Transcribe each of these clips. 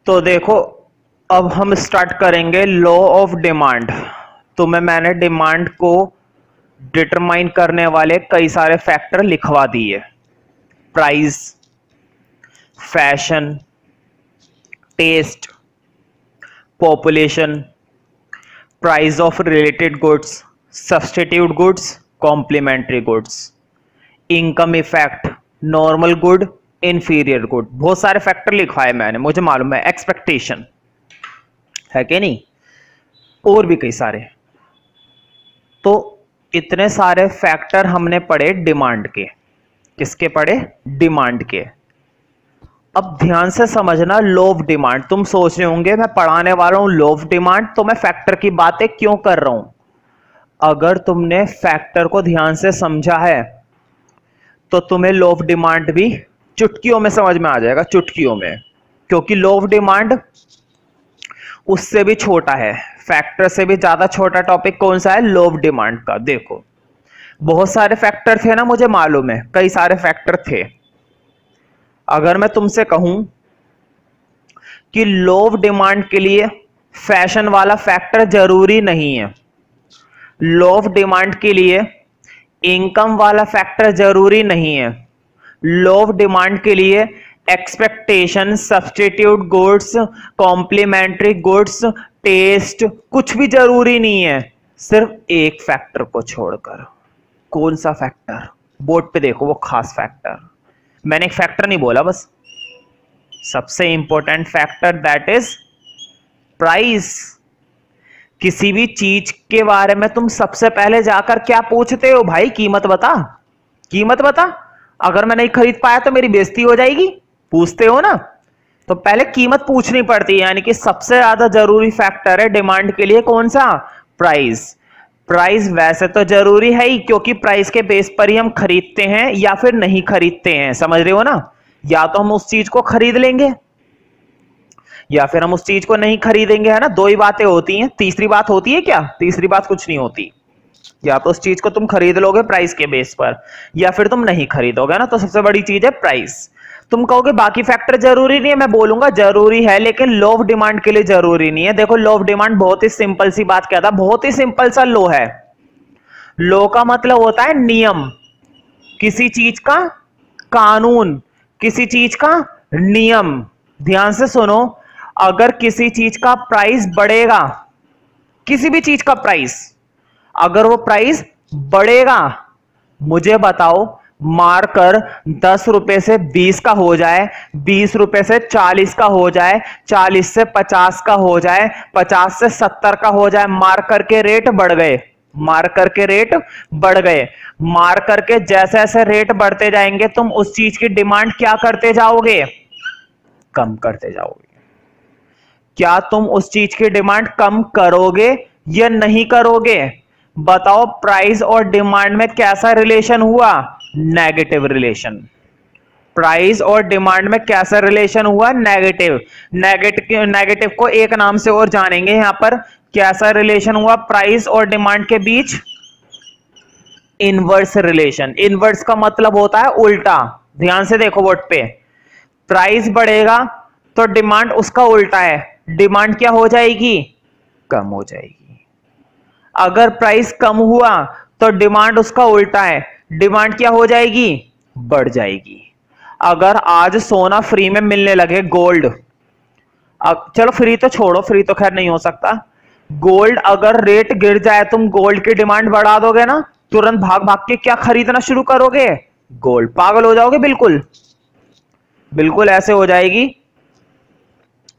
तो देखो, अब हम स्टार्ट करेंगे लॉ ऑफ डिमांड। तो मैंने डिमांड को डिटरमाइन करने वाले कई सारे फैक्टर लिखवा दिए। Price, fashion, taste, population, price of related goods, substitute goods, complementary goods, income effect, normal good, inferior good. बहुत सारे फैक्टर लिखवाए मैंने, मुझे मालूम है। एक्सपेक्टेशन है कि नहीं, और भी कई सारे। तो इतने सारे फैक्टर हमने पढ़े डिमांड के। किसके पढ़े? डिमांड के। अब ध्यान से समझना लॉ ऑफ डिमांड। तुम सोच रहे होंगे मैं पढ़ाने वाला हूं लॉ ऑफ डिमांड, तो मैं फैक्टर की बातें क्यों कर रहा हूं। अगर तुमने फैक्टर को ध्यान से समझा है तो तुम्हें लॉ ऑफ डिमांड भी चुटकियों में समझ में आ जाएगा, चुटकियों में। क्योंकि लॉ ऑफ डिमांड उससे भी छोटा है, फैक्टर से भी ज्यादा छोटा टॉपिक कौन सा है? लॉ ऑफ डिमांड का। देखो, बहुत सारे फैक्टर थे ना, मुझे मालूम है कई सारे फैक्टर थे। अगर मैं तुमसे कहूं कि लॉ ऑफ डिमांड के लिए फैशन वाला फैक्टर जरूरी नहीं है, लॉ ऑफ डिमांड के लिए इनकम वाला फैक्टर जरूरी नहीं है, लॉ ऑफ डिमांड के लिए expectation, substitute goods, complementary goods, taste कुछ भी जरूरी नहीं है, सिर्फ एक फैक्टर को छोड़कर। कौन सा फैक्टर? बोर्ड पे देखो, वो खास फैक्टर। मैंने एक फैक्टर नहीं बोला, बस सबसे important factor, that is price. किसी भी चीज के बारे में तुम सबसे पहले जाकर क्या पूछते हो? भाई कीमत बता, कीमत बता। अगर मैं नहीं खरीद पाया तो मेरी बेइज्जती हो जाएगी, पूछते हो ना। तो पहले कीमत पूछनी पड़ती है, यानी कि सबसे ज्यादा जरूरी फैक्टर है डिमांड के लिए कौन सा? प्राइस। प्राइस वैसे तो जरूरी है ही, क्योंकि प्राइस के बेस पर ही हम खरीदते हैं या फिर नहीं खरीदते हैं, समझ रहे हो ना। या तो हम उस चीज को खरीद लेंगे या फिर हम उस चीज को नहीं खरीदेंगे, है ना। दो ही बातें होती हैं, तीसरी बात होती है क्या? तीसरी बात कुछ नहीं होती। या तो उस चीज को तुम खरीद लोगे प्राइस के बेस पर, या फिर तुम नहीं खरीदोगे ना। तो सबसे बड़ी चीज है प्राइस। तुम कहोगे बाकी फैक्टर जरूरी नहीं है, मैं बोलूंगा जरूरी है, लेकिन लॉ ऑफ डिमांड के लिए जरूरी नहीं है। देखो, लॉ ऑफ डिमांड बहुत ही सिंपल सी बात कहता है, बहुत ही सिंपल सा लॉ है। लॉ का मतलब होता है नियम, किसी चीज का कानून, किसी चीज का नियम। ध्यान से सुनो, अगर किसी चीज का प्राइस बढ़ेगा, किसी भी चीज का प्राइस, अगर वो प्राइस बढ़ेगा, मुझे बताओ, मारकर 10 रुपए से 20 का हो जाए, 20 रुपए से 40 का हो जाए, 40 से 50 का हो जाए, 50 से 70 का हो जाए, मार करके रेट बढ़ गए, मार करके रेट बढ़ गए। मार करके जैसे जैसे रेट बढ़ते जाएंगे, तुम उस चीज की डिमांड क्या करते जाओगे? कम करते जाओगे। क्या तुम उस चीज की डिमांड कम करोगे या नहीं करोगे? बताओ, प्राइस और डिमांड में कैसा रिलेशन हुआ? Negative relation. प्राइस और डिमांड में कैसा रिलेशन हुआ? नेगेटिव। नेगेटिव को एक नाम से और जानेंगे यहां पर। कैसा रिलेशन हुआ प्राइस और डिमांड के बीच? Inverse relation. इनवर्स का मतलब होता है उल्टा। ध्यान से देखो बोर्ड पे, प्राइस बढ़ेगा तो डिमांड उसका उल्टा है, डिमांड क्या हो जाएगी? कम हो जाएगी। अगर प्राइस कम हुआ तो डिमांड उसका उल्टा है, डिमांड क्या हो जाएगी? बढ़ जाएगी। अगर आज सोना फ्री में मिलने लगे, गोल्ड, चलो फ्री तो छोड़ो, फ्री तो खैर नहीं हो सकता, गोल्ड अगर रेट गिर जाए, तुम गोल्ड की डिमांड बढ़ा दोगे ना, तुरंत भाग भाग के क्या खरीदना शुरू करोगे? गोल्ड। पागल हो जाओगे बिल्कुल, बिल्कुल ऐसे हो जाएगी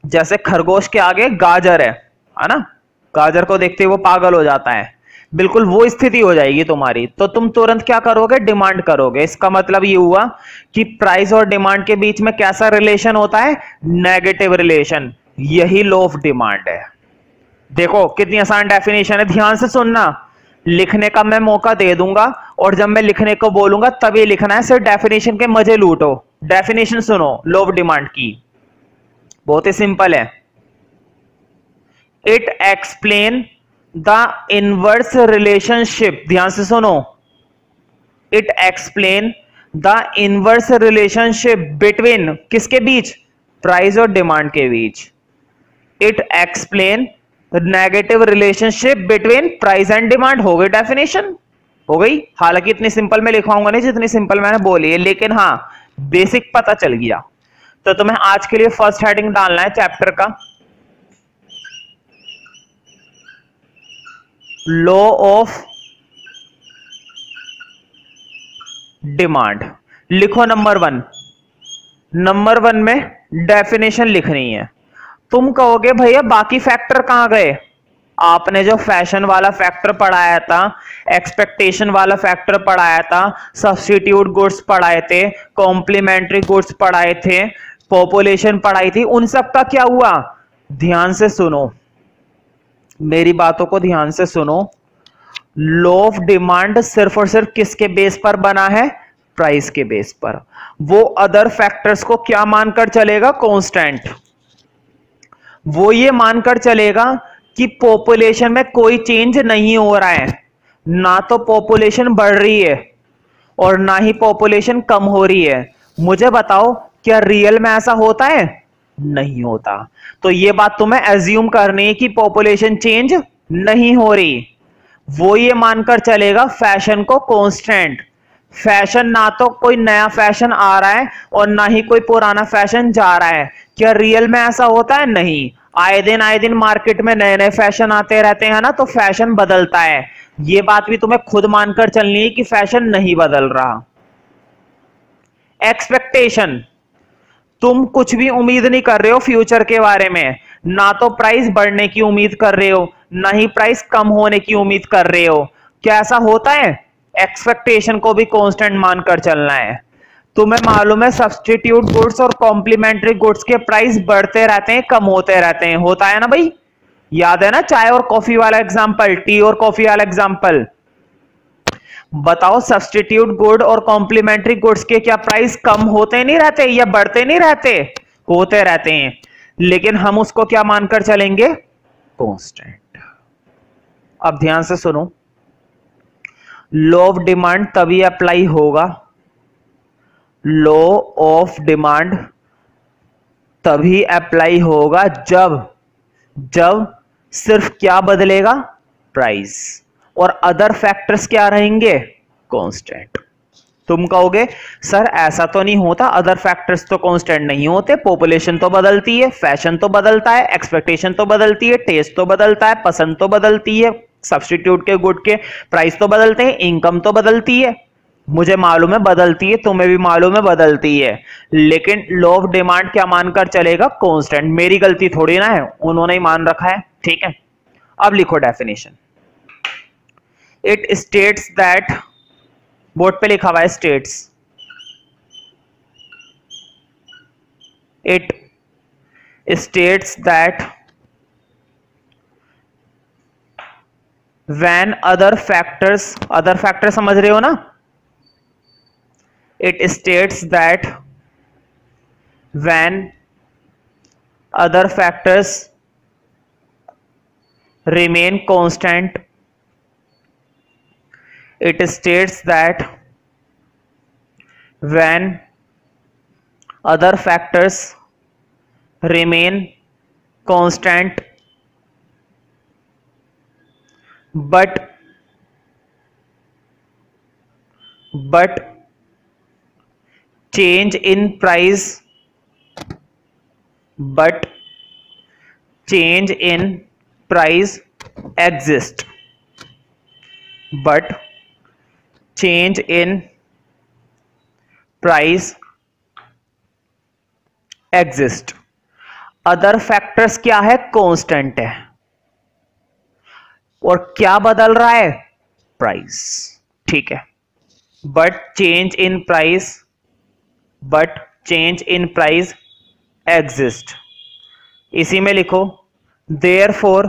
जैसे खरगोश के आगे गाजर है ना, गाजर को देखते ही वो पागल हो जाता है, बिल्कुल वो स्थिति हो जाएगी तुम्हारी। तो तुम तुरंत क्या करोगे? डिमांड करोगे। इसका मतलब ये हुआ कि प्राइस और डिमांड के बीच में कैसा रिलेशन होता है? Negative relation. यही लॉ ऑफ डिमांड है। देखो कितनी आसान डेफिनेशन है, ध्यान से सुनना। लिखने का मैं मौका दे दूंगा, और जब मैं लिखने को बोलूंगा तभी लिखना है, सिर्फ डेफिनेशन के मजे लूटो। डेफिनेशन सुनो लॉ ऑफ डिमांड की, बहुत ही सिंपल है। It explain the inverse relationship. ध्यान से सुनो, it explain the inverse relationship between, किसके बीच? प्राइस और डिमांड के बीच। It explain negative relationship between price and demand. हो गई डेफिनेशन, हो गई। हालांकि इतनी सिंपल में लिखवाऊंगा नहीं जितनी सिंपल मैंने बोली है, लेकिन हाँ बेसिक पता चल गया। तो तुम्हें आज के लिए फर्स्ट हेडिंग डालना है चैप्टर का, लॉ ऑफ डिमांड। लिखो नंबर वन में डेफिनेशन लिखनी है। तुम कहोगे भैया बाकी फैक्टर कहां गए? आपने जो फैशन वाला फैक्टर पढ़ाया था, एक्सपेक्टेशन वाला फैक्टर पढ़ाया था, सब्स्टिट्यूट गुड्स पढ़ाए थे, कॉम्प्लीमेंट्री गुड्स पढ़ाए थे, पॉपुलेशन पढ़ाई थी, उन सब का क्या हुआ? ध्यान से सुनो, मेरी बातों को ध्यान से सुनो। लॉ ऑफ डिमांड सिर्फ और सिर्फ किसके बेस पर बना है? प्राइस के बेस पर। वो अदर फैक्टर्स को क्या मानकर चलेगा? कांस्टेंट। वो ये मानकर चलेगा कि पॉपुलेशन में कोई चेंज नहीं हो रहा है, ना तो पॉपुलेशन बढ़ रही है और ना ही पॉपुलेशन कम हो रही है। मुझे बताओ क्या रियल में ऐसा होता है? नहीं होता। तो ये बात तुम्हें एज्यूम करनी है कि पॉपुलेशन चेंज नहीं हो रही। वो ये मानकर चलेगा फैशन को कांस्टेंट। फैशन ना तो कोई नया फैशन आ रहा है और ना ही कोई पुराना फैशन जा रहा है। क्या रियल में ऐसा होता है? नहीं। आए दिन मार्केट में नए नए फैशन आते रहते हैं ना, तो फैशन बदलता है। ये बात भी तुम्हें खुद मानकर चलनी है कि फैशन नहीं बदल रहा। एक्सपेक्टेशन, तुम कुछ भी उम्मीद नहीं कर रहे हो फ्यूचर के बारे में, ना तो प्राइस बढ़ने की उम्मीद कर रहे हो, ना ही प्राइस कम होने की उम्मीद कर रहे हो। क्या ऐसा होता है? एक्सपेक्टेशन को भी कांस्टेंट मानकर चलना है। तुम्हें मालूम है सब्स्टिट्यूट गुड्स और कॉम्प्लीमेंट्री गुड्स के प्राइस बढ़ते रहते हैं, कम होते रहते हैं, होता है ना भाई? याद है ना चाय और कॉफी वाला एग्जांपल, टी और कॉफी वाला एग्जांपल? बताओ सब्स्टिट्यूट गुड और कॉम्प्लीमेंट्री गुड्स के क्या प्राइस कम होते नहीं रहते या बढ़ते नहीं रहते? होते रहते हैं, लेकिन हम उसको क्या मानकर चलेंगे? कांस्टेंट। अब ध्यान से सुनो, लॉ ऑफ डिमांड तभी अप्लाई होगा, लॉ ऑफ डिमांड तभी अप्लाई होगा जब सिर्फ क्या बदलेगा? प्राइस, और अदर फैक्टर्स क्या रहेंगे? कांस्टेंट। तुम कहोगे सर ऐसा तो नहीं होता, अदर फैक्टर्स तो कांस्टेंट नहीं होते, पॉपुलेशन तो बदलती है, फैशन तो बदलता है, एक्सपेक्टेशन तो बदलती है, टेस्ट तो बदलता है, पसंद तो बदलती है, सब्स्टिट्यूट के गुड के प्राइस तो बदलते हैं, इनकम तो बदलती है। मुझे मालूम है बदलती है, तुम्हें भी मालूम है बदलती है, लेकिन लॉ ऑफ डिमांड क्या मानकर चलेगा? कांस्टेंट। मेरी गलती थोड़ी ना है, उन्होंने ही मान रखा है। ठीक है, अब लिखो definition. It states that, board पे लिखा हुआ है states, it states that when other factors समझ रहे हो ना? It states that when other factors remain constant, it states that when other factors remain constant but change in price exist, but change in price exist। Other factors क्या है? Constant है, और क्या बदल रहा है? प्राइस। ठीक है, but change in price exist. इसी में लिखो therefore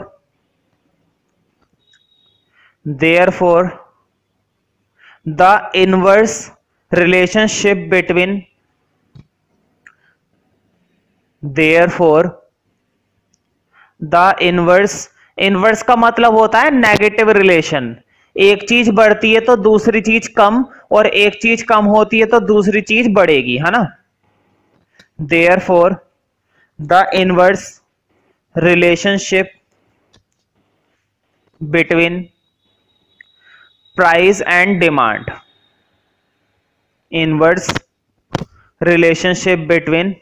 the inverse relationship between inverse का मतलब होता है नेगेटिव रिलेशन। एक चीज बढ़ती है तो दूसरी चीज कम, और एक चीज कम होती है तो दूसरी चीज बढ़ेगी, है ना? Therefore the inverse relationship between price and demand. Inverse relationship between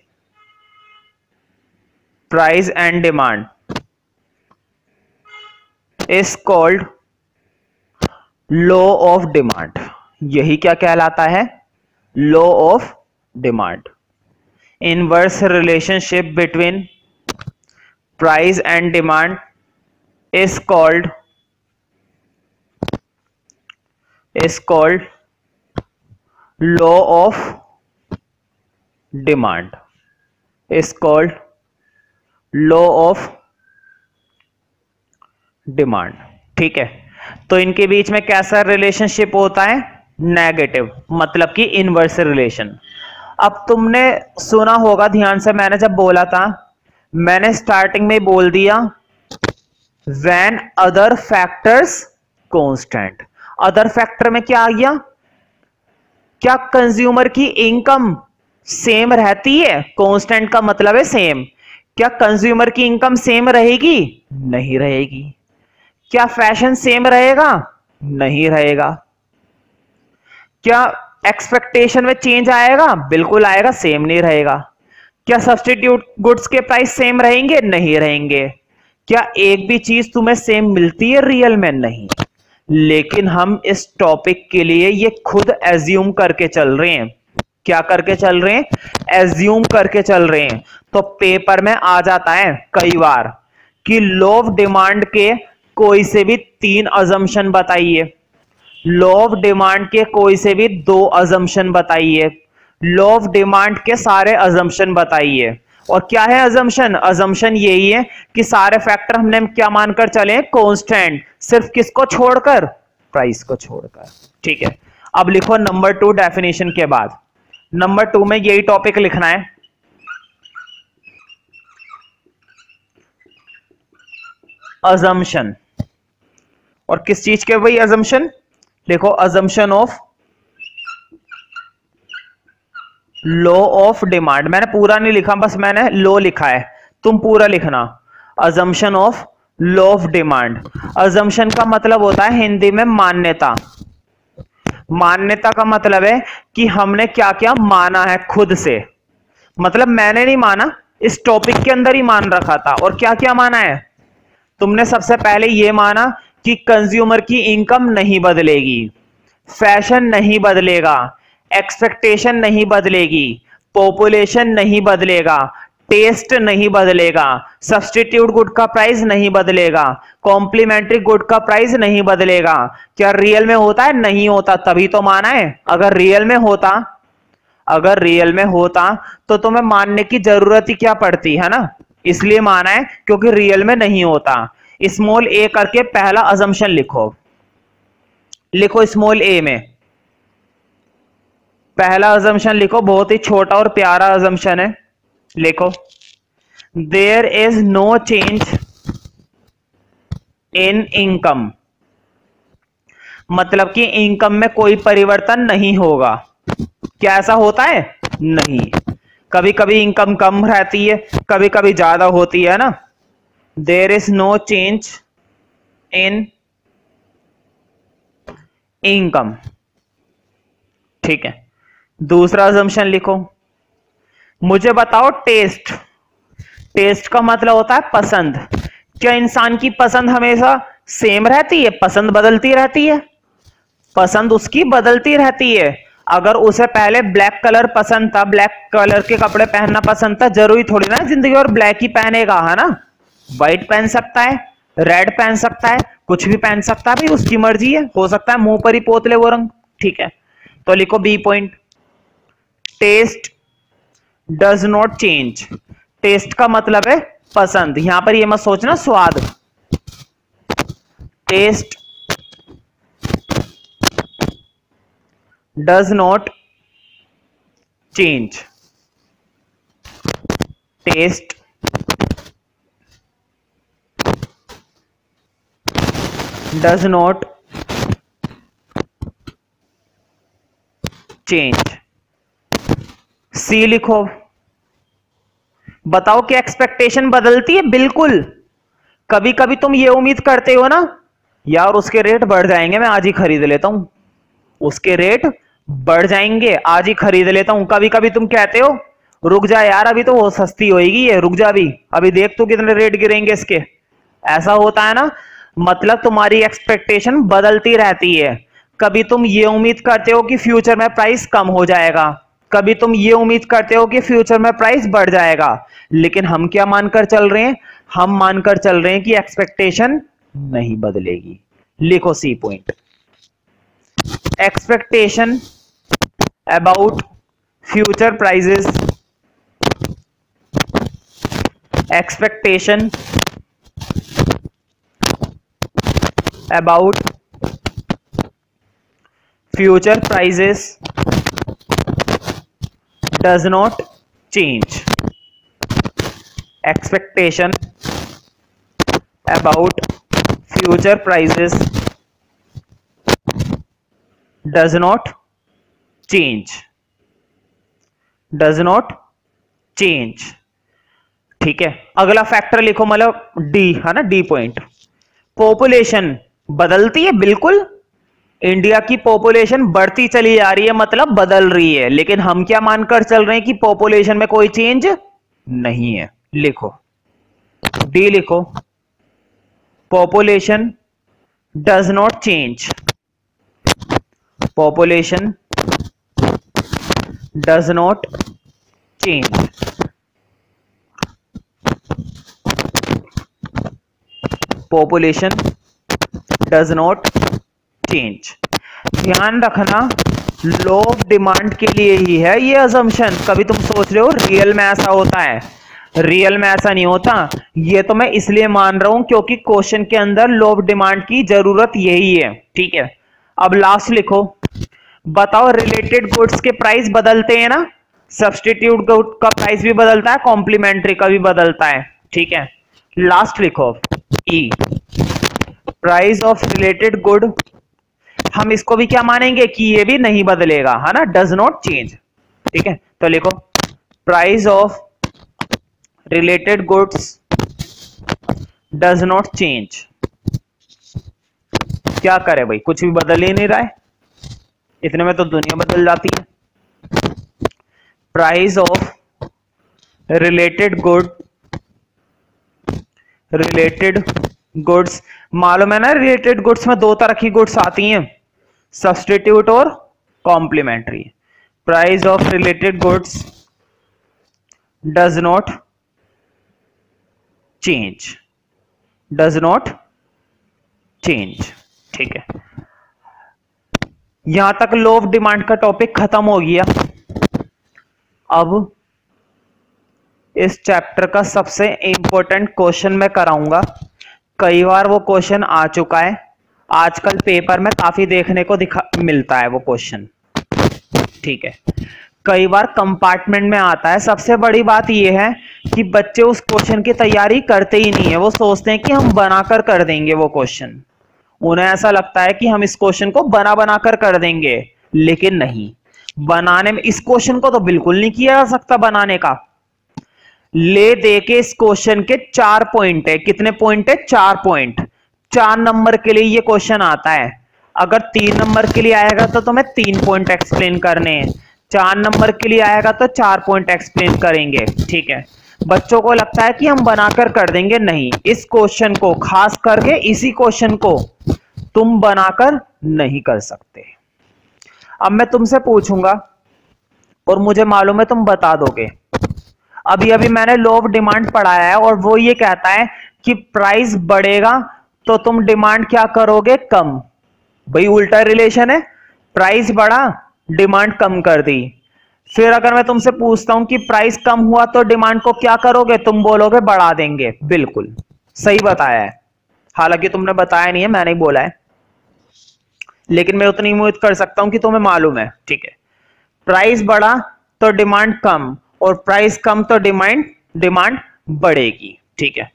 price and demand is called law of demand. यही क्या कहलाता है? Law of demand. Inverse relationship between price and demand is called law of demand. Is called law of demand. ठीक है, तो इनके बीच में कैसा रिलेशनशिप होता है? नेगेटिव, मतलब कि इनवर्स रिलेशन. अब तुमने सुना होगा ध्यान से, मैंने जब बोला था, मैंने स्टार्टिंग में बोल दिया when other factors constant. Other factor में क्या आ गया? क्या कंज्यूमर की इनकम सेम रहती है? कांस्टेंट का मतलब है सेम. क्या कंज्यूमर की इनकम सेम रहेगी? नहीं रहेगी. क्या फैशन सेम रहेगा? नहीं रहेगा. क्या एक्सपेक्टेशन में चेंज आएगा? बिल्कुल आएगा, सेम नहीं रहेगा. क्या सब्स्टिट्यूट गुड्स के प्राइस सेम रहेंगे? नहीं रहेंगे. क्या एक भी चीज तुम्हें सेम मिलती है रियल में? नहीं. लेकिन हम इस टॉपिक के लिए ये खुद एज्यूम करके चल रहे हैं. क्या करके चल रहे हैं? एज्यूम करके चल रहे हैं. तो पेपर में आ जाता है कई बार कि लॉ ऑफ डिमांड के कोई से भी 3 अजम्पशन बताइए, लॉ ऑफ डिमांड के कोई से भी 2 अजम्पशन बताइए, लॉ ऑफ डिमांड के सारे अजम्पशन बताइए. और क्या है अजम्पशन? अजम्पशन यही है कि सारे फैक्टर हमने क्या मानकर चले? कांस्टेंट. सिर्फ किसको छोड़कर? प्राइस को छोड़कर. ठीक है, अब लिखो नंबर 2 डेफिनेशन के बाद. नंबर 2 में यही टॉपिक लिखना है. अजम्पशन. और किस चीज के? वही अजम्पशन लिखो, assumption of law of demand. मैंने पूरा नहीं लिखा, बस मैंने लॉ लिखा है, तुम पूरा लिखना. Assumption of law of demand. Assumption का मतलब होता है हिंदी में मान्यता. मान्यता का मतलब है कि हमने क्या क्या माना है खुद से. मतलब मैंने नहीं माना, इस टॉपिक के अंदर ही मान रखा था. और क्या क्या माना है? तुमने सबसे पहले ये माना कि कंज्यूमर की इनकम नहीं बदलेगी, फैशन नहीं बदलेगा, एक्सपेक्टेशन नहीं बदलेगी, पॉपुलेशन नहीं बदलेगा, टेस्ट नहीं बदलेगा, सब्स्टिट्यूट गुड का प्राइस नहीं बदलेगा, कॉम्प्लीमेंट्री गुड का प्राइस नहीं बदलेगा. क्या रियल में होता है? नहीं होता, तभी तो माना है. अगर रियल में होता तो तुम्हें मानने की जरूरत ही क्या पड़ती है ना. इसलिए माना है क्योंकि रियल में नहीं होता. स्मॉल ए करके पहला अजम्पशन लिखो. लिखो स्मॉल ए में पहला अजम्पशन लिखो, बहुत ही छोटा और प्यारा अजम्पशन है. लिखो, there is no change in income. मतलब कि इनकम में कोई परिवर्तन नहीं होगा. क्या ऐसा होता है? नहीं. कभी कभी इनकम कम रहती है, कभी कभी ज्यादा होती है ना. There is no change in income. ठीक है, दूसरा अजम्पशन लिखो. मुझे बताओ टेस्ट. टेस्ट का मतलब होता है पसंद. क्या इंसान की पसंद हमेशा सेम रहती है? पसंद बदलती रहती है. पसंद उसकी बदलती रहती है. अगर उसे पहले ब्लैक कलर पसंद था, ब्लैक कलर के कपड़े पहनना पसंद था, जरूरी थोड़ी ना जिंदगी और ब्लैक ही पहनेगा, है ना. व्हाइट पहन सकता है, रेड पहन सकता है, कुछ भी पहन सकता है, भाई उसकी मर्जी है. हो सकता है मुंह पर ही पोत ले वो रंग. ठीक है, तो लिखो B point, test does not change. Test का मतलब है पसंद. यहां पर ये मत सोचना स्वाद. Taste does not change. Taste does not change. See लिखो, बताओ कि एक्सपेक्टेशन बदलती है? बिल्कुल। कभी कभी तुम ये उम्मीद करते हो ना, यार उसके रेट बढ़ जाएंगे, मैं आज ही खरीद लेता हूं, उसके रेट बढ़ जाएंगे, आज ही खरीद लेता हूं। कभी कभी तुम कहते हो रुक जा यार, अभी तो वो सस्ती होएगी, ये रुक जा, अभी देख तू कितने रेट गिरेंगे इसके। ऐसा होता है ना, मतलब तुम्हारी एक्सपेक्टेशन बदलती रहती है। कभी तुम ये उम्मीद करते हो कि फ्यूचर में प्राइस कम हो जाएगा, कभी तुम ये उम्मीद करते हो कि फ्यूचर में प्राइस बढ़ जाएगा, लेकिन हम क्या मानकर चल रहे हैं? हम मानकर चल रहे हैं कि एक्सपेक्टेशन नहीं बदलेगी। लिखो C point, expectation about future prices, expectation about future prices does not change. Expectation about future prices does not change, does not change। ठीक है, अगला फैक्टर लिखो, मतलब डी है ना, डी पॉइंट। पॉपुलेशन बदलती है, बिल्कुल। इंडिया की पॉपुलेशन बढ़ती चली जा रही है, मतलब बदल रही है, लेकिन हम क्या मानकर चल रहे हैं कि पॉपुलेशन में कोई चेंज नहीं है। लिखो डी, लिखो population does not change, population does not change। population does not change। ध्यान रखना, लो ऑफ डिमांड के लिए ही है ये अजम्पशन। कभी तुम सोच रहे हो रियल में ऐसा होता है, रियल में ऐसा नहीं होता। ये तो मैं इसलिए मान रहा हूं क्योंकि क्वेश्चन के अंदर लो ऑफ डिमांड की जरूरत यही है। ठीक है, अब लास्ट लिखो, बताओ रिलेटेड गुड्स के प्राइस बदलते हैं ना, सब्स्टिट्यूट गुड का प्राइस भी बदलता है, कॉम्प्लीमेंट्री का भी बदलता है। ठीक है, लास्ट लिखो ई, प्राइस ऑफ रिलेटेड गुड। हम इसको भी क्या मानेंगे कि ये भी नहीं बदलेगा, है ना, डज नॉट चेंज। ठीक है, तो लिखो price of related goods does not change. क्या करे भाई, कुछ भी बदल ही नहीं रहा है, इतने में तो दुनिया बदल जाती है। प्राइस ऑफ रिलेटेड गुड्स, मालूम है ना, रिलेटेड गुड्स में दो तरह की गुड्स आती हैं, सब्स्टिट्यूट और complementary. Price of related goods does not change, does not change. ठीक है, यहां तक लो ऑफ डिमांड का टॉपिक खत्म हो गया। अब इस चैप्टर का सबसे इंपॉर्टेंट क्वेश्चन मैं कराऊंगा। कई बार वो क्वेश्चन आ चुका है, आजकल पेपर में काफी देखने को मिलता है वो क्वेश्चन। ठीक है, कई बार कंपार्टमेंट में आता है। सबसे बड़ी बात यह है कि बच्चे उस क्वेश्चन की तैयारी करते ही नहीं है, वो सोचते हैं कि हम बनाकर कर देंगे वो क्वेश्चन। उन्हें ऐसा लगता है कि हम इस क्वेश्चन को बना कर देंगे, लेकिन नहीं, बनाने में इस क्वेश्चन को तो बिल्कुल नहीं किया जा सकता बनाने का। ले दे के इस क्वेश्चन के 4 पॉइंट है, कितने पॉइंट है? 4 पॉइंट। 4 नंबर के लिए ये क्वेश्चन आता है। अगर 3 नंबर के लिए आएगा तो तुम्हें 3 पॉइंट एक्सप्लेन करने हैं, 4 नंबर के लिए आएगा तो 4 पॉइंट एक्सप्लेन करेंगे। ठीक है, बच्चों को लगता है कि हम बनाकर कर देंगे, नहीं, इस क्वेश्चन को, खास करके इसी क्वेश्चन को तुम बनाकर नहीं कर सकते। अब मैं तुमसे पूछूंगा और मुझे मालूम है तुम बता दोगे। अभी अभी मैंने लो ऑफ डिमांड पढ़ाया है और वो ये कहता है कि प्राइस बढ़ेगा तो तुम डिमांड क्या करोगे? कम। भाई उल्टा रिलेशन है, प्राइस बढ़ा डिमांड कम कर दी। फिर अगर मैं तुमसे पूछता हूं कि प्राइस कम हुआ तो डिमांड को क्या करोगे? तुम बोलोगे बढ़ा देंगे। बिल्कुल सही बताया है, हालांकि तुमने बताया नहीं है, मैंने ही बोला है, लेकिन मैं उतनी उम्मीद कर सकता हूं कि तुम्हें मालूम है। ठीक है, प्राइस बढ़ा तो डिमांड कम और प्राइस कम तो डिमांड बढ़ेगी। ठीक है,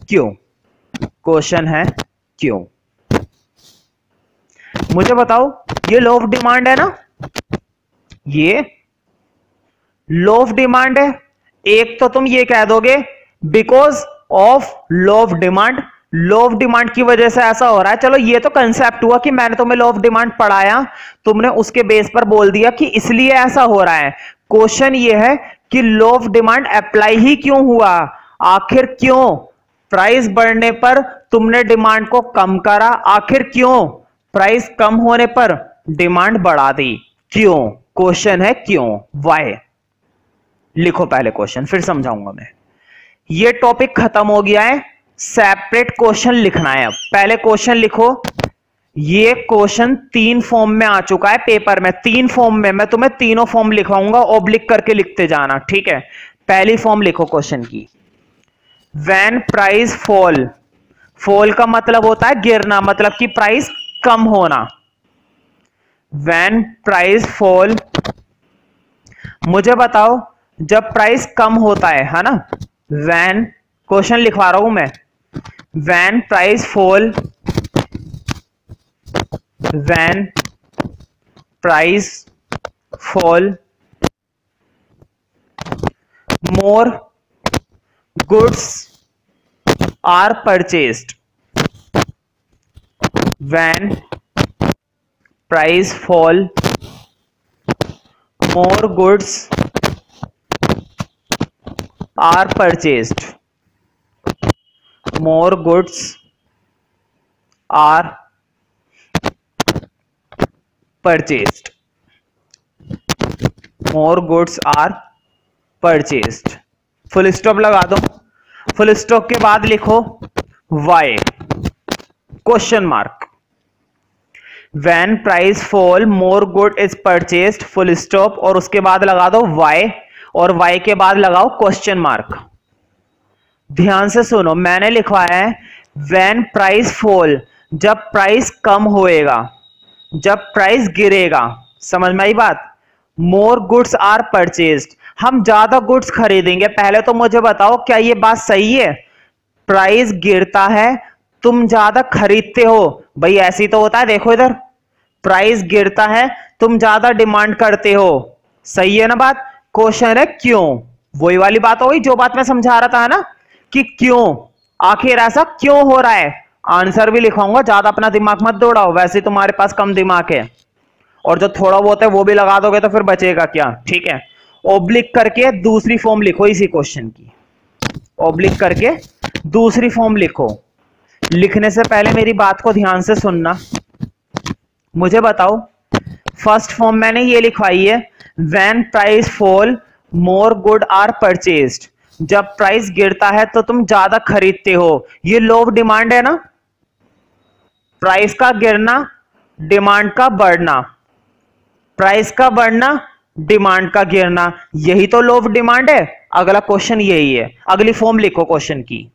क्यों? क्वेश्चन है क्यों। मुझे बताओ, ये लो ऑफ डिमांड है ना, ये लो ऑफ डिमांड है, एक तो तुम ये कह दोगे because of law of demand, law of demand की वजह से ऐसा हो रहा है। चलो ये तो कंसेप्ट हुआ कि मैंने तुम्हें लॉ ऑफ डिमांड पढ़ाया, तुमने उसके बेस पर बोल दिया कि इसलिए ऐसा हो रहा है। क्वेश्चन ये है कि लॉ ऑफ डिमांड अप्लाई ही क्यों हुआ, आखिर क्यों? प्राइस बढ़ने पर तुमने डिमांड को कम करा, आखिर क्यों? प्राइस कम होने पर डिमांड बढ़ा दी, क्यों? क्वेश्चन है क्यों, व्हाई। लिखो पहले क्वेश्चन, फिर समझाऊंगा मैं। ये टॉपिक खत्म हो गया है, सेपरेट क्वेश्चन लिखना है। अब पहले क्वेश्चन लिखो। ये क्वेश्चन 3 फॉर्म में आ चुका है पेपर में, 3 फॉर्म में। मैं तुम्हें तीनों फॉर्म लिखवाऊंगा, ऑब्लिक करके लिखते जाना, ठीक है? पहली फॉर्म लिखो क्वेश्चन की। व्हेन प्राइस फॉल, फॉल का मतलब होता है गिरना, मतलब कि प्राइस कम होना। व्हेन प्राइस फॉल, मुझे बताओ जब प्राइस कम होता है ना? व्हेन, क्वेश्चन लिखवा रहा हूं मैं। When price fall, when price fall more goods are purchased. When price fall more goods are purchased, more goods are purchased, more goods are purchased। Full stop लगा दो। फुल स्टॉप के बाद लिखो why, question mark. When price fall more good is purchased, full stop, और उसके बाद लगा दो why, और why के बाद लगाओ क्वेश्चन मार्क। ध्यान से सुनो, मैंने लिखवाया है when price fall, जब प्राइस कम होएगा, जब प्राइस गिरेगा। समझ में आई बात? more goods are purchased, हम ज्यादा गुड्स खरीदेंगे। पहले तो मुझे बताओ क्या ये बात सही है? प्राइस गिरता है, तुम ज्यादा खरीदते हो। भाई ऐसी तो होता है, देखो इधर, प्राइस गिरता है, तुम ज्यादा डिमांड करते हो। सही है ना बात? क्वेश्चन है क्यों, वही वाली बात हो गई जो बात मैं समझा रहा था ना, कि क्यों, आखिर ऐसा क्यों हो रहा है। आंसर भी लिखाऊंगा, ज्यादा अपना दिमाग मत दौड़ाओ, वैसे तुम्हारे पास कम दिमाग है, और जो थोड़ा बहुत है वो भी लगा दोगे तो फिर बचेगा क्या, ठीक है? ऑब्लिक करके दूसरी फॉर्म लिखो इसी क्वेश्चन की, ऑब्लिक करके दूसरी फॉर्म लिखो। लिखने से पहले मेरी बात को ध्यान से सुनना। मुझे बताओ, फर्स्ट फॉर्म मैंने ये लिखवाई है, when price fall more good are purchased, जब प्राइस गिरता है तो तुम ज्यादा खरीदते हो। ये लॉ ऑफ डिमांड है ना, प्राइस का गिरना, डिमांड का बढ़ना, प्राइस का बढ़ना, डिमांड का गिरना, यही तो लॉ ऑफ डिमांड है। अगला क्वेश्चन यही है, अगली फॉर्म लिखो क्वेश्चन की।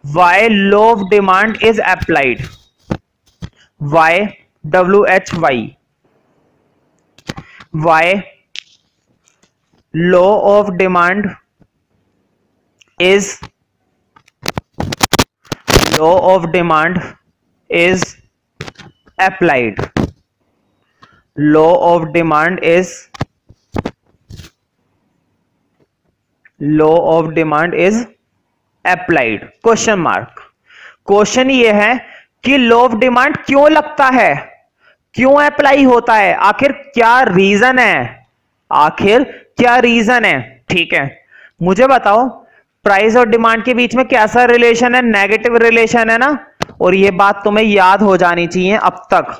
why law of demand is applied, why, WHY, why law of demand is, law of demand is applied, law of demand is, law of demand is applied, question mark. Question ये है कि law of demand क्यों लगता है, क्यों apply होता है, आखिर क्या रीजन है, आखिर क्या रीजन है, ठीक है? मुझे बताओ, प्राइस और डिमांड के बीच में कैसा रिलेशन है? नेगेटिव रिलेशन है ना। और ये बात तुम्हें याद हो जानी चाहिए अब तक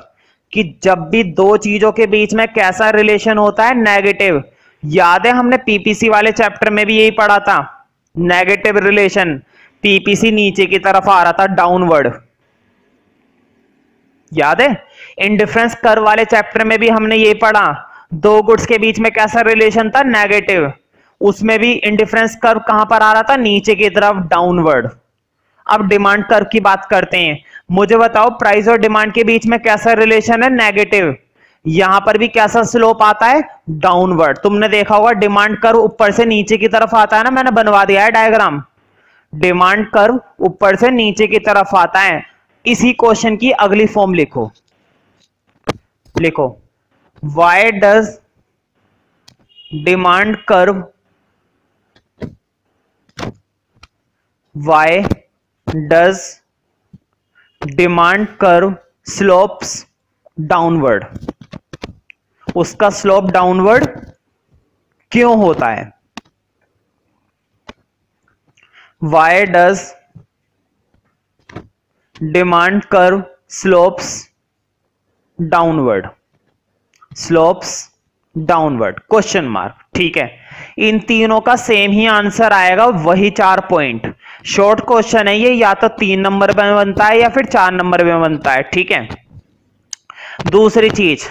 कि जब भी दो चीजों के बीच में कैसा रिलेशन होता है, नेगेटिव। याद है हमने पीपीसी वाले चैप्टर में भी यही पढ़ा था, नेगेटिव रिलेशन। पीपीसी नीचे की तरफ आ रहा था, डाउनवर्ड, याद है? इंडिफरेंस कर्व वाले चैप्टर में भी हमने ये पढ़ा, दो गुड्स के बीच में कैसा रिलेशन था, नेगेटिव। उसमें भी इंडिफरेंस कर्व कहां पर आ रहा था, नीचे की तरफ, डाउनवर्ड। अब डिमांड कर्व की बात करते हैं। मुझे बताओ, प्राइस और डिमांड के बीच में कैसा रिलेशन है, नेगेटिव। यहां पर भी कैसा स्लोप आता है, डाउनवर्ड। तुमने देखा होगा डिमांड कर्व ऊपर से नीचे की तरफ आता है ना, मैंने बनवा दिया है डायग्राम। डिमांड कर्व ऊपर से नीचे की तरफ आता है। इसी क्वेश्चन की अगली फॉर्म लिखो, लिखो, why does demand curve why does demand curve slopes downward, उसका स्लोप डाउनवर्ड क्यों होता है? Why does demand curve slopes downward, slopes downward question mark. ठीक है, इन तीनों का सेम ही आंसर आएगा, वही 4 पॉइंट। शॉर्ट क्वेश्चन है ये, या तो 3 नंबर में बनता है या फिर 4 नंबर में बनता है। ठीक है, दूसरी चीज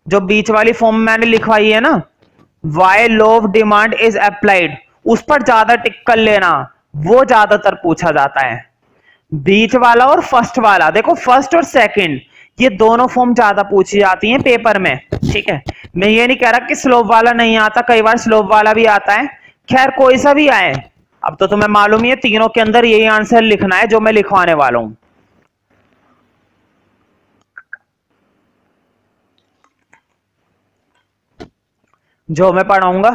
जो बीच वाली फॉर्म में मैंने लिखवाई है ना, why law of demand is applied, उस पर ज्यादा टिक कर लेना, वो ज्यादातर पूछा जाता है। बीच वाला और फर्स्ट वाला, देखो फर्स्ट और सेकंड ये दोनों फॉर्म ज्यादा पूछी जाती हैं पेपर में। ठीक है, मैं ये नहीं कह रहा कि स्लोप वाला नहीं आता, कई बार स्लोप वाला भी आता है। खैर कोई सा भी आए, अब तो तुम्हें मालूम ही है तीनों के अंदर यही आंसर लिखना है जो मैं लिखवाने वाला हूं। जो मैं पढ़ाऊंगा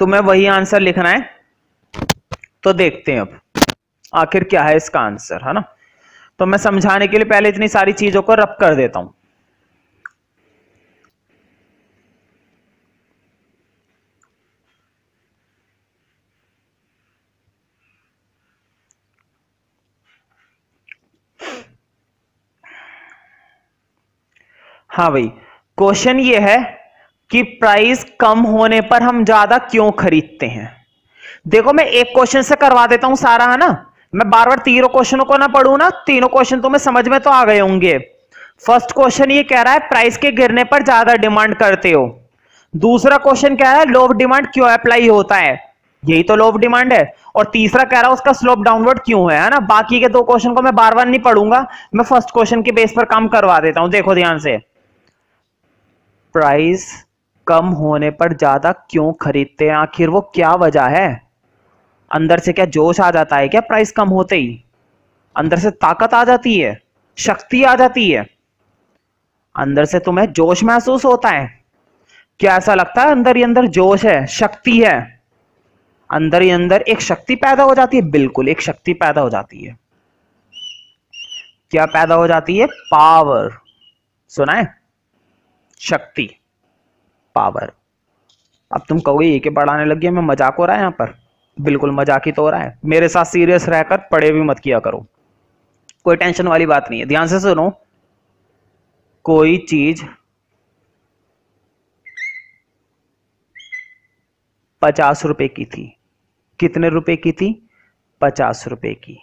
तुम्हें वही आंसर लिखना है। तो देखते हैं अब आखिर क्या है इसका आंसर, है ना। तो मैं समझाने के लिए पहले इतनी सारी चीजों को रब कर देता हूं। हाँ भाई, क्वेश्चन ये है कि प्राइस कम होने पर हम ज्यादा क्यों खरीदते हैं। देखो मैं एक क्वेश्चन से करवा देता हूं सारा, है ना। मैं बार बार तीनों क्वेश्चनों को ना पढ़ू ना, तीनों क्वेश्चन तुम्हें समझ में तो आ गए होंगे। फर्स्ट क्वेश्चन ये कह रहा है प्राइस के गिरने पर ज्यादा डिमांड करते हो। दूसरा क्वेश्चन कह रहा है लॉ ऑफ डिमांड क्यों अप्लाई होता है, यही तो लॉ ऑफ डिमांड है। और तीसरा कह रहा है उसका स्लोप डाउनवर्ड क्यों है ना। बाकी के दो क्वेश्चन को मैं बार बार नहीं पढ़ूंगा, मैं फर्स्ट क्वेश्चन के बेस पर काम करवा देता हूं। देखो ध्यान से, प्राइस कम होने पर ज्यादा क्यों खरीदते हैं, आखिर वो क्या वजह है। अंदर से क्या जोश आ जाता है क्या प्राइस कम होते ही, अंदर से ताकत आ जाती है, शक्ति आ जाती है, अंदर से तुम्हें जोश महसूस होता है क्या, ऐसा लगता है अंदर ही अंदर जोश है, शक्ति है, अंदर ही अंदर एक शक्ति पैदा हो जाती है। बिल्कुल एक शक्ति पैदा हो जाती है। क्या पैदा हो जाती है? पावर। सुना है, शक्ति, पावर। अब तुम कहोगे ये के पढ़ाने लगी है, मैं मजाक हो रहा है यहां पर। बिल्कुल मजाक ही तो हो रहा है, मेरे साथ सीरियस रहकर पढ़े भी मत किया करो, कोई टेंशन वाली बात नहीं है। ध्यान से सुनो, कोई चीज 50 रुपए की थी, कितने रुपए की थी? 50 रुपए की।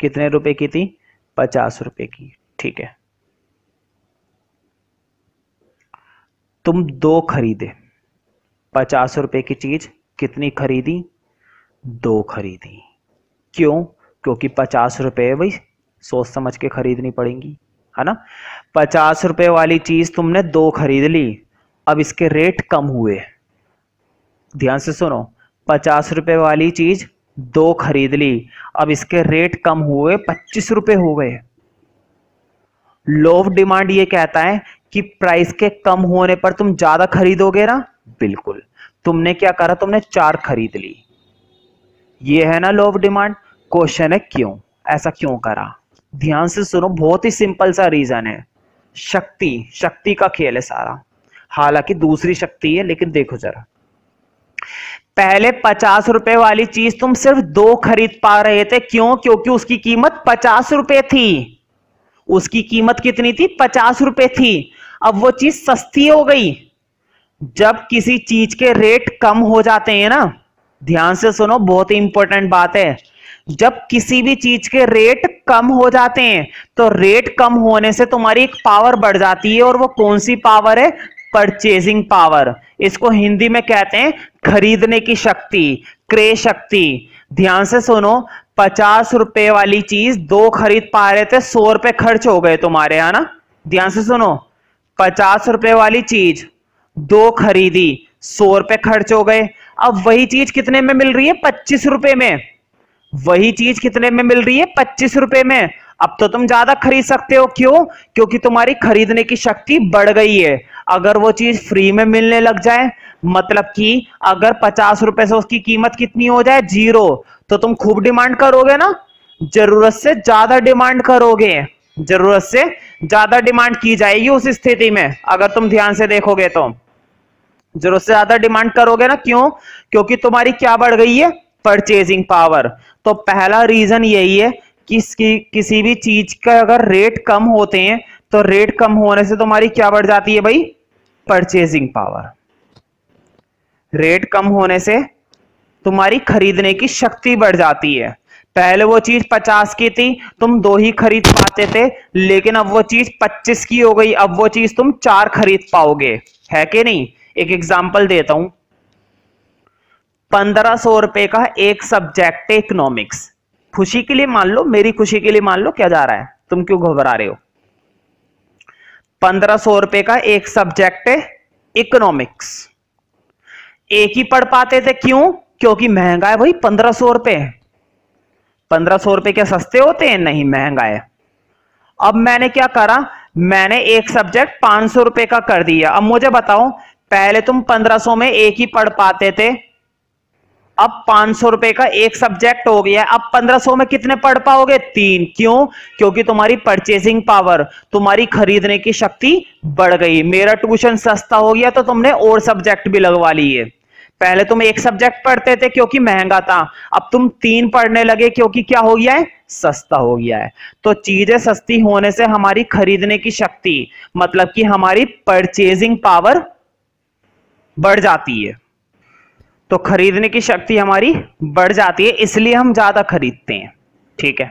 कितने रुपए की थी? 50 रुपए की। ठीक है, तुम 2 खरीदे, 50 रुपए की चीज कितनी खरीदी? 2 खरीदी। क्यों? क्योंकि 50 रुपए भाई सोच समझ के खरीदनी पड़ेंगी, है ना। 50 रुपए वाली चीज तुमने 2 खरीद ली, अब इसके रेट कम हुए। ध्यान से सुनो, 50 रुपए वाली चीज 2 खरीद ली, अब इसके रेट कम हुए, 25 रुपए हो गए। लॉ ऑफ डिमांड ये कहता है कि प्राइस के कम होने पर तुम ज्यादा खरीदोगे ना। बिल्कुल, तुमने क्या करा, तुमने 4 खरीद ली, ये है ना लॉ ऑफ डिमांड। क्वेश्चन है क्यों, ऐसा क्यों करा। ध्यान से सुनो, बहुत ही सिंपल सा रीजन है, शक्ति, शक्ति का खेल है सारा। हालांकि दूसरी शक्ति है, लेकिन देखो जरा, पहले 50 रुपए वाली चीज तुम सिर्फ 2 खरीद पा रहे थे। क्यों? क्योंकि उसकी कीमत 50 रुपए थी। उसकी कीमत कितनी थी? 50 रुपए थी। अब वो चीज सस्ती हो गई। जब किसी चीज के रेट कम हो जाते हैं ना, ध्यान से सुनो, बहुत ही इंपॉर्टेंट बात है, जब किसी भी चीज के रेट कम हो जाते हैं तो रेट कम होने से तुम्हारी एक पावर बढ़ जाती है, और वो कौन सी पावर है? Purchasing power. इसको हिंदी में कहते हैं खरीदने की शक्ति, क्रय शक्ति। ध्यान से सुनो, 50 रुपए वाली चीज 2 खरीद पा रहे थे, 100 रुपए खर्च हो गए तुम्हारे, है ना। ध्यान से सुनो, 50 रुपए वाली चीज 2 खरीदी, 100 रुपए खर्च हो गए। अब वही चीज कितने में मिल रही है? 25 रुपए में। वही चीज कितने में मिल रही है? 25 रुपए में। अब तो तुम ज्यादा खरीद सकते हो, क्यों? क्योंकि तुम्हारी खरीदने की शक्ति बढ़ गई है। अगर वो चीज फ्री में मिलने लग जाए, मतलब कि अगर 50 रुपए से उसकी कीमत कितनी हो जाए, 0, तो तुम खूब डिमांड करोगे ना, जरूरत से ज्यादा डिमांड करोगे, जरूरत से ज्यादा डिमांड की जाएगी उस स्थिति में। अगर तुम ध्यान से देखोगे तो जरूरत से ज्यादा डिमांड करोगे ना, क्यों? क्योंकि तुम्हारी क्या बढ़ गई है, परचेजिंग पावर। तो पहला रीजन यही है कि किसी भी चीज का अगर रेट कम होते हैं तो रेट कम होने से तुम्हारी क्या बढ़ जाती है भाई, परचेजिंग पावर। रेट कम होने से तुम्हारी खरीदने की शक्ति बढ़ जाती है। पहले वो चीज 50 की थी, तुम 2 ही खरीद पाते थे, लेकिन अब वो चीज 25 की हो गई, अब वो चीज तुम 4 खरीद पाओगे, है कि नहीं? एक एग्जांपल देता हूं, 1500 रुपए का एक सब्जेक्ट है इकोनॉमिक्स। खुशी के लिए मान लो, मेरी खुशी के लिए मान लो, क्या जा रहा है, तुम क्यों घबरा रहे हो? 1500 रुपए का एक सब्जेक्ट है इकोनॉमिक्स, एक ही पढ़ पाते थे, क्यों? क्योंकि महंगा है भाई 1500 रुपए। 1500 रुपए क्या सस्ते होते हैं? नहीं, महंगा है। अब मैंने क्या करा, मैंने एक सब्जेक्ट 500 रुपए का कर दिया। अब मुझे बताओ, पहले तुम 1500 में एक ही पढ़ पाते थे, अब 500 रुपए का एक सब्जेक्ट हो गया, अब 1500 में कितने पढ़ पाओगे? 3। क्यों? क्योंकि तुम्हारी परचेसिंग पावर, तुम्हारी खरीदने की शक्ति बढ़ गई। मेरा ट्यूशन सस्ता हो गया तो तुमने और सब्जेक्ट भी लगवा लिए। पहले तुम एक सब्जेक्ट पढ़ते थे क्योंकि महंगा था, अब तुम 3 पढ़ने लगे क्योंकि क्या हो गया है, सस्ता हो गया है। तो चीजें सस्ती होने से हमारी खरीदने की शक्ति, मतलब कि हमारी परचेजिंग पावर बढ़ जाती है। तो खरीदने की शक्ति हमारी बढ़ जाती है, इसलिए हम ज्यादा खरीदते हैं। ठीक है,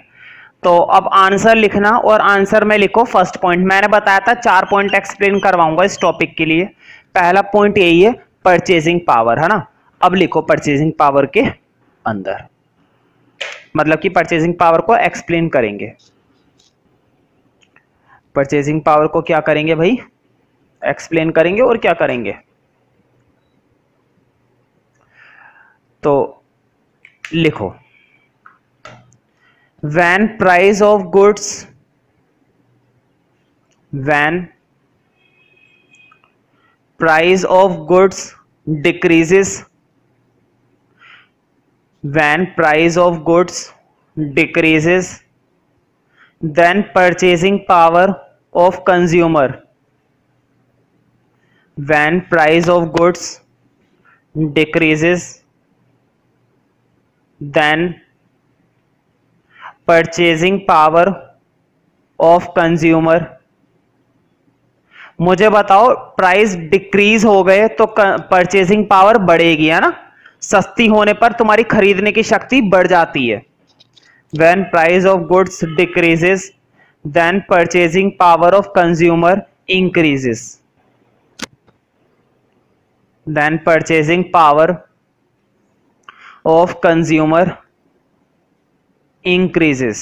तो अब आंसर लिखना, और आंसर में लिखो फर्स्ट पॉइंट। मैंने बताया था 4 पॉइंट एक्सप्लेन करवाऊंगा इस टॉपिक के लिए। पहला पॉइंट यही है, परचेजिंग पावर, है ना। अब लिखो परचेजिंग पावर के अंदर, मतलब कि परचेजिंग पावर को एक्सप्लेन करेंगे। परचेजिंग पावर को क्या करेंगे भाई, एक्सप्लेन करेंगे। और क्या करेंगे, तो लिखो, when price of goods, when price of goods decreases, when price of goods decreases, then purchasing power of consumer, when price of goods decreases, then purchasing power of consumer। मुझे बताओ, प्राइस डिक्रीज हो गए तो purchasing power बढ़ेगी, है ना। सस्ती होने पर तुम्हारी खरीदने की शक्ति बढ़ जाती है। When price of goods decreases, then purchasing power of consumer increases, then purchasing power of consumer increases,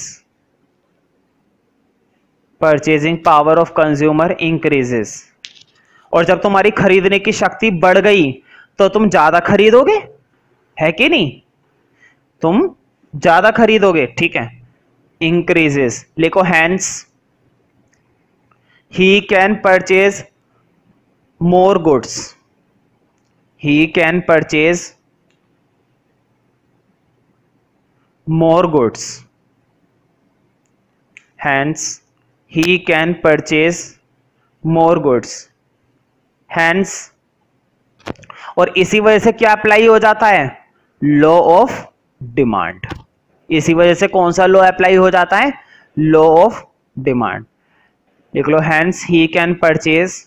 purchasing power of consumer increases। और जब तुम्हारी खरीदने की शक्ति बढ़ गई तो तुम ज्यादा खरीदोगे, है कि नहीं? तुम ज्यादा खरीदोगे, ठीक है। increases लिखो, hence he can purchase more goods, he can purchase more goods, hence he can purchase more goods, hence। और इसी वजह से क्या अप्लाई हो जाता है, लॉ ऑफ डिमांड। इसी वजह से कौन सा लॉ अप्लाई हो जाता है, लॉ ऑफ डिमांड। लिख लो, hence he can purchase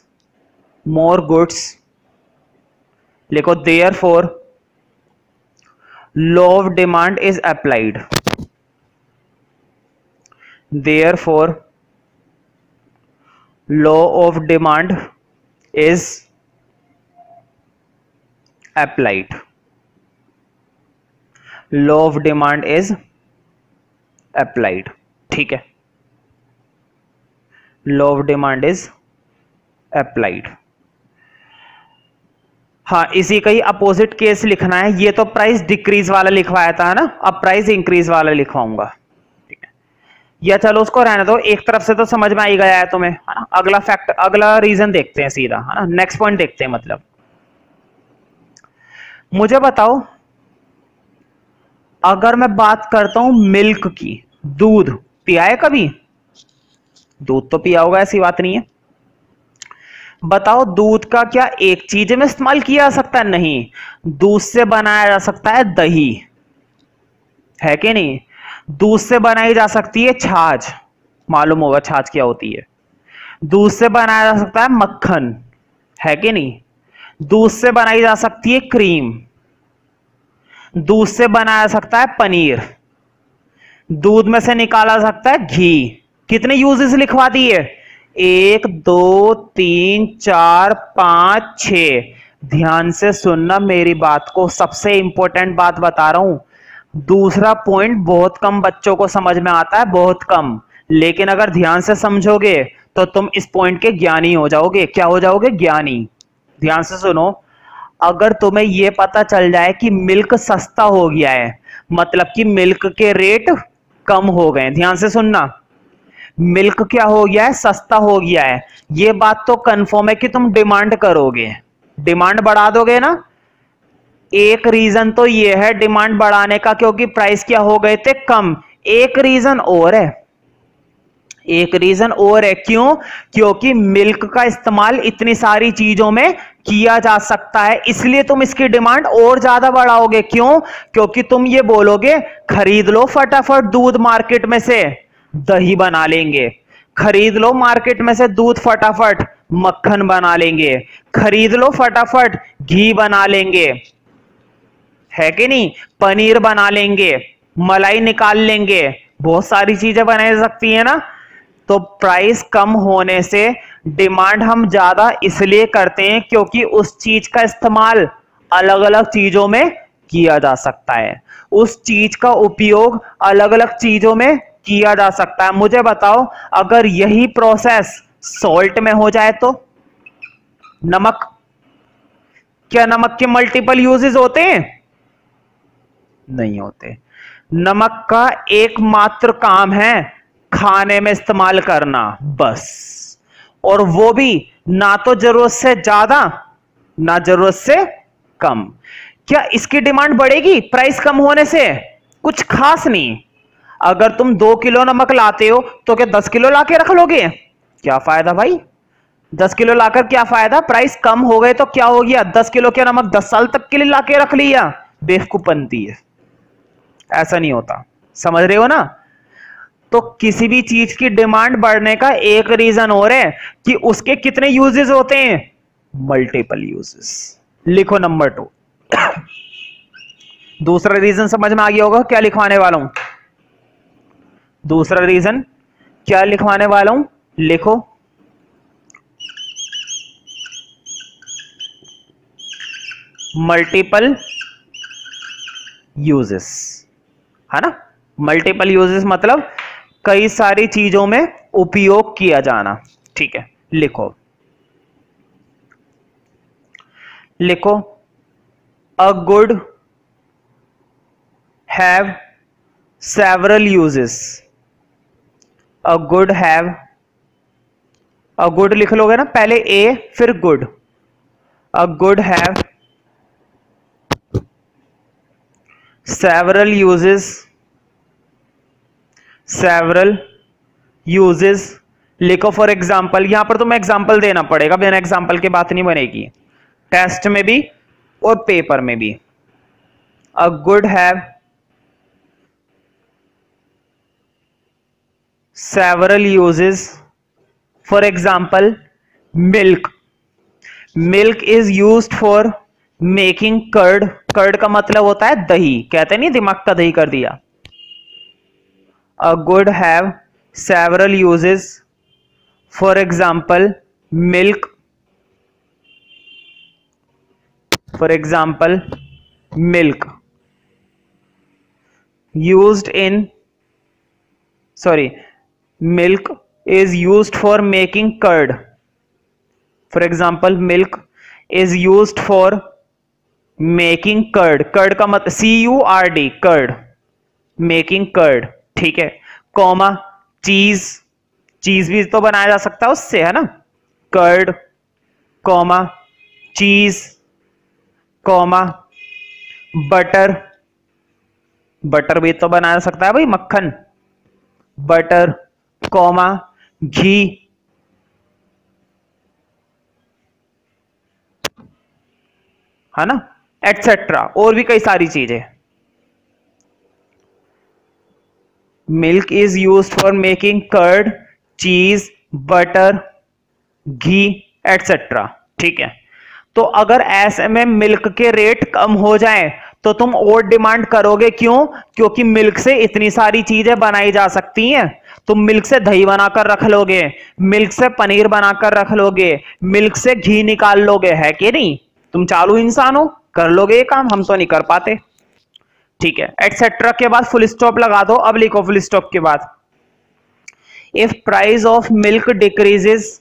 more goods। लिखो, therefore law of demand is applied, therefore law of demand is applied, law of demand is applied। ठीक है, law of demand is applied। हाँ, इसी का ही opposite case लिखना है। ये तो प्राइस डिक्रीज वाला लिखवाया था ना, अब प्राइस इंक्रीज वाला लिखवाऊंगा। ठीक है, या चलो उसको रहने दो, एक तरफ से तो समझ में आई गया है तुम्हें, है ना। अगला फैक्ट, अगला रीजन देखते हैं सीधा, है ना। नेक्स्ट पॉइंट देखते हैं। मतलब मुझे बताओ, अगर मैं बात करता हूं मिल्क की, दूध पिया है कभी? दूध तो पिया होगा, ऐसी बात नहीं है। बताओ दूध का क्या एक चीज में इस्तेमाल किया जा सकता है? नहीं। दूध से बनाया जा सकता है दही, है कि नहीं। दूध से बनाई जा सकती है छाछ, मालूम होगा छाछ क्या होती है। दूध से बनाया जा सकता है मक्खन, है कि नहीं। दूध से बनाई जा सकती है क्रीम, दूध से बनाया जा सकता है पनीर, दूध में से निकाला जा सकता है घी। कितने यूजेस लिखवा दिए? 1 2 3 4 5 6। ध्यान से सुनना मेरी बात को, सबसे इंपॉर्टेंट बात बता रहा हूं। दूसरा पॉइंट बहुत कम बच्चों को समझ में आता है, बहुत कम, लेकिन अगर ध्यान से समझोगे तो तुम इस पॉइंट के ज्ञानी हो जाओगे। क्या हो जाओगे? ज्ञानी। ध्यान से सुनो, अगर तुम्हें यह पता चल जाए कि मिल्क सस्ता हो गया है, मतलब कि मिल्क के रेट कम हो गए। ध्यान से सुनना, मिल्क क्या हो गया है? सस्ता हो गया है। यह बात तो कंफर्म है कि तुम डिमांड करोगे, डिमांड बढ़ा दोगे ना। एक रीजन तो यह है डिमांड बढ़ाने का, क्योंकि प्राइस क्या हो गए थे? कम। एक रीजन और है, एक रीजन और है। क्यों? क्योंकि मिल्क का इस्तेमाल इतनी सारी चीजों में किया जा सकता है, इसलिए तुम इसकी डिमांड और ज्यादा बढ़ाओगे। क्यों? क्योंकि तुम ये बोलोगे खरीद लो फटाफट दूध मार्केट में से, दही बना लेंगे। खरीद लो मार्केट में से दूध, फटाफट मक्खन बना लेंगे। खरीद लो फटाफट घी बना लेंगे, है कि नहीं। पनीर बना लेंगे, मलाई निकाल लेंगे, बहुत सारी चीजें बनाई जा सकती है ना। तो प्राइस कम होने से डिमांड हम ज्यादा इसलिए करते हैं क्योंकि उस चीज का इस्तेमाल अलग अलग चीजों में किया जा सकता है, उस चीज का उपयोग अलग अलग चीजों में किया जा सकता है। मुझे बताओ, अगर यही प्रोसेस सॉल्ट में हो जाए तो? नमक, क्या नमक के मल्टीपल यूजेस होते हैं? नहीं होते। नमक का एकमात्र काम है खाने में इस्तेमाल करना, बस। और वो भी ना तो जरूरत से ज्यादा ना जरूरत से कम। क्या इसकी डिमांड बढ़ेगी प्राइस कम होने से? कुछ खास नहीं। अगर तुम 2 किलो नमक लाते हो तो क्या 10 किलो लाके रख लोगे? क्या फायदा भाई, 10 किलो लाकर क्या फायदा? प्राइस कम हो गए तो क्या हो गया? 10 किलो के नमक 10 साल तक के लिए लाके रख लिया। बेवकूफ बनती है, ऐसा नहीं होता। समझ रहे हो ना। तो किसी भी चीज की डिमांड बढ़ने का एक रीजन और है कि उसके कितने यूजेस होते हैं? Multiple uses. लिखो नंबर 2। दूसरा रीजन समझ में आ गया होगा क्या लिखवाने वाला हूं। दूसरा रीजन क्या लिखवाने वाला हूं, लिखो। मल्टीपल यूजेस, है ना। मल्टीपल यूजेस मतलब कई सारी चीजों में उपयोग किया जाना। ठीक है, लिखो लिखो। अ good have several uses. A good have, a good लिख लोगे ना, पहले ए फिर good. A good have several uses, several uses। लिखो फॉर एग्जाम्पल, यहां पर तुम्हें एग्जाम्पल देना पड़ेगा, बिना एग्जाम्पल के बात नहीं बनेगी, टेस्ट में भी और पेपर में भी। A good have several uses, for example milk. Milk is used for making curd. Curd का मतलब होता है दही, कहते नहीं दिमाग का दही कर दिया। A good have several uses, for example milk, for example milk used in, sorry, milk is used for making curd. For example milk is used for making curd. Curd का मतलब CURD, कर्ड, मेकिंग कर्ड। ठीक है, comma चीज, चीज भी तो बनाया जा सकता है उससे, है ना, कर्ड कॉमा चीज कॉमा बटर, बटर भी तो बनाया जा सकता है भाई, मक्खन, बटर कॉमा घी, है ना, एटसेट्रा, और भी कई सारी चीजें। Milk is used for making curd, cheese, butter, ghee etcetera. ठीक है, तो अगर ऐसे में मिल्क के रेट कम हो जाएं तो तुम और डिमांड करोगे, क्यों? क्योंकि मिल्क से इतनी सारी चीजें बनाई जा सकती हैं। तुम मिल्क से दही बनाकर रख लोगे, मिल्क से पनीर बनाकर रख लोगे, मिल्क से घी निकाल लोगे, है कि नहीं? तुम चालू इंसान हो, कर लोगे ये काम, हम तो नहीं कर पाते। ठीक है, एटसेट्रा के बाद फुल स्टॉप लगा दो। अब लिखो फुल स्टॉप के बाद, if price of milk decreases,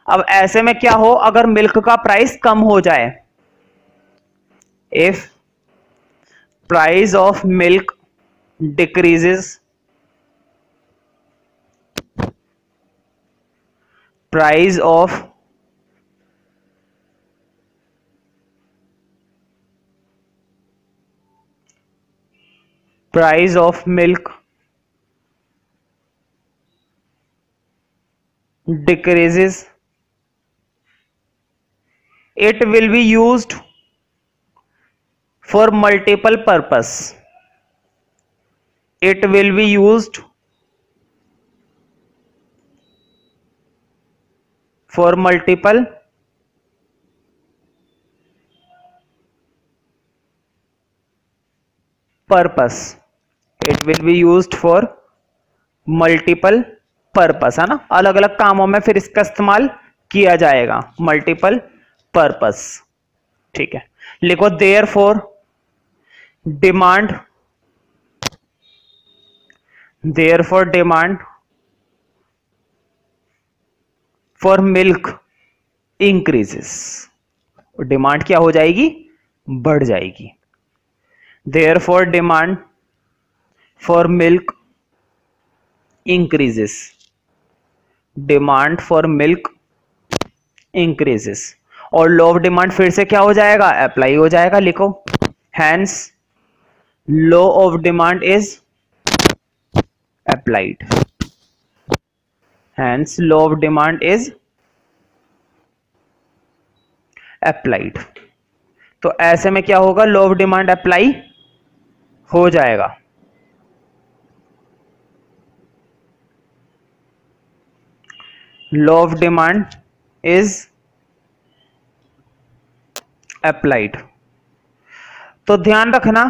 अब ऐसे में क्या हो अगर मिल्क का प्राइस कम हो जाए, if price of milk decreases, price of milk decreases, it will be used for multiple purpose, it will be used for multiple purpose, it will be used for multiple purpose, है ना, अलग अलग कामों में फिर इसका इस्तेमाल किया जाएगा, मल्टीपल पर्पस। ठीक है, लिखो therefore demand, therefore demand for milk increases, demand क्या हो जाएगी? बढ़ जाएगी। Therefore demand for milk increases, demand for milk increases, और लॉ ऑफ डिमांड फिर से क्या हो जाएगा? अप्लाई हो जाएगा। लिखो hence law of demand is applied, hence law of demand is applied. तो ऐसे में क्या होगा? लॉ ऑफ डिमांड अप्लाई हो जाएगा। Law of demand is applied. तो ध्यान रखना,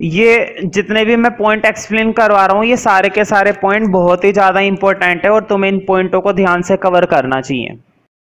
ये जितने भी मैं पॉइंट एक्सप्लेन करवा रहा हूं, ये सारे के सारे पॉइंट बहुत ही ज्यादा इंपॉर्टेंट है और तुम्हें इन पॉइंटों को ध्यान से कवर करना चाहिए।